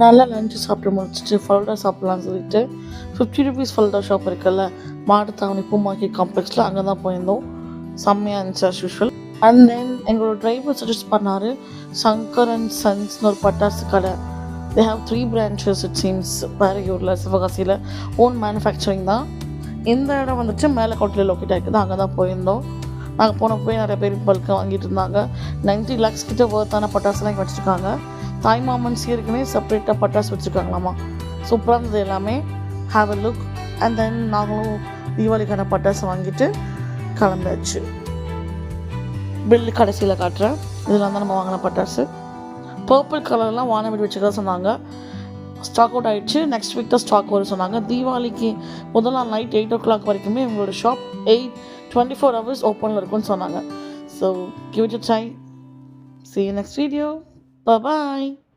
நல்லா லஞ்சு சாப்பிட்டு முடிச்சுட்டு ஃபல்டா சாப்பிட்லான்னு சொல்லிட்டு 50 ருபீஸ் ஃபல்டா ஷாப் இருக்குல்ல, மாட்டுத்தாவணி பூமாக்கி காம்ப்ளெக்ஸில் அங்கே தான் போயிருந்தோம். செம்மையாக இருந்துச்சு அஸ் யூஷுவல். அண்ட் தென் எங்களோட டிரைவர் சஜஸ்ட் பண்ணார் சங்கர் அண்ட் சன்ஸ்னு ஒரு பட்டாசு கடை. They have 3 branches it seems. பேரையூரில், சிவகாசியில் ஓன் மேனுஃபேக்சரிங் தான். இந்த இடம் வந்துட்டு மேலே கோட்டையில் லொக்கேட் ஆகிருக்குது. அங்கே தான் போயிருந்தோம். நாங்கள் போய் நிறைய பேர் பல்காக வாங்கிட்டு இருந்தாங்க. 90 lakhs கிட்ட ஒர்த்தான பட்டாசுலாம் இங்கே வச்சுருக்காங்க. தாய் மாமன் சீருக்குன்னே செப்பரேட்டாக பட்டாசு வச்சுருக்காங்களாமா. சூப்பராக இருந்தது எல்லாமே. Have a look. And then நாங்களும் தீபாவளிக்கான பட்டாசு வாங்கிட்டு கிளம்பியாச்சு. பில்லு கடைசியில் காட்டுறேன். இதெல்லாம் தான் நம்ம வாங்கின பட்டாசு. பர்பிள் கலர்லாம் வானவெடி வச்சுக்க சொன்னாங்க. ஸ்டாக் அவுட் ஆகிடுச்சு. நெக்ஸ்ட் வீக் தான் ஸ்டாக் வரும் சொன்னாங்க. தீபாவளிக்கு முதல் நாள் நைட் 8 o'clock வரைக்குமே உங்களோட ஷாப் 24 hours ஓப்பனில் இருக்கும்னு சொன்னாங்க. So give it a try. See you next video. Bye bye.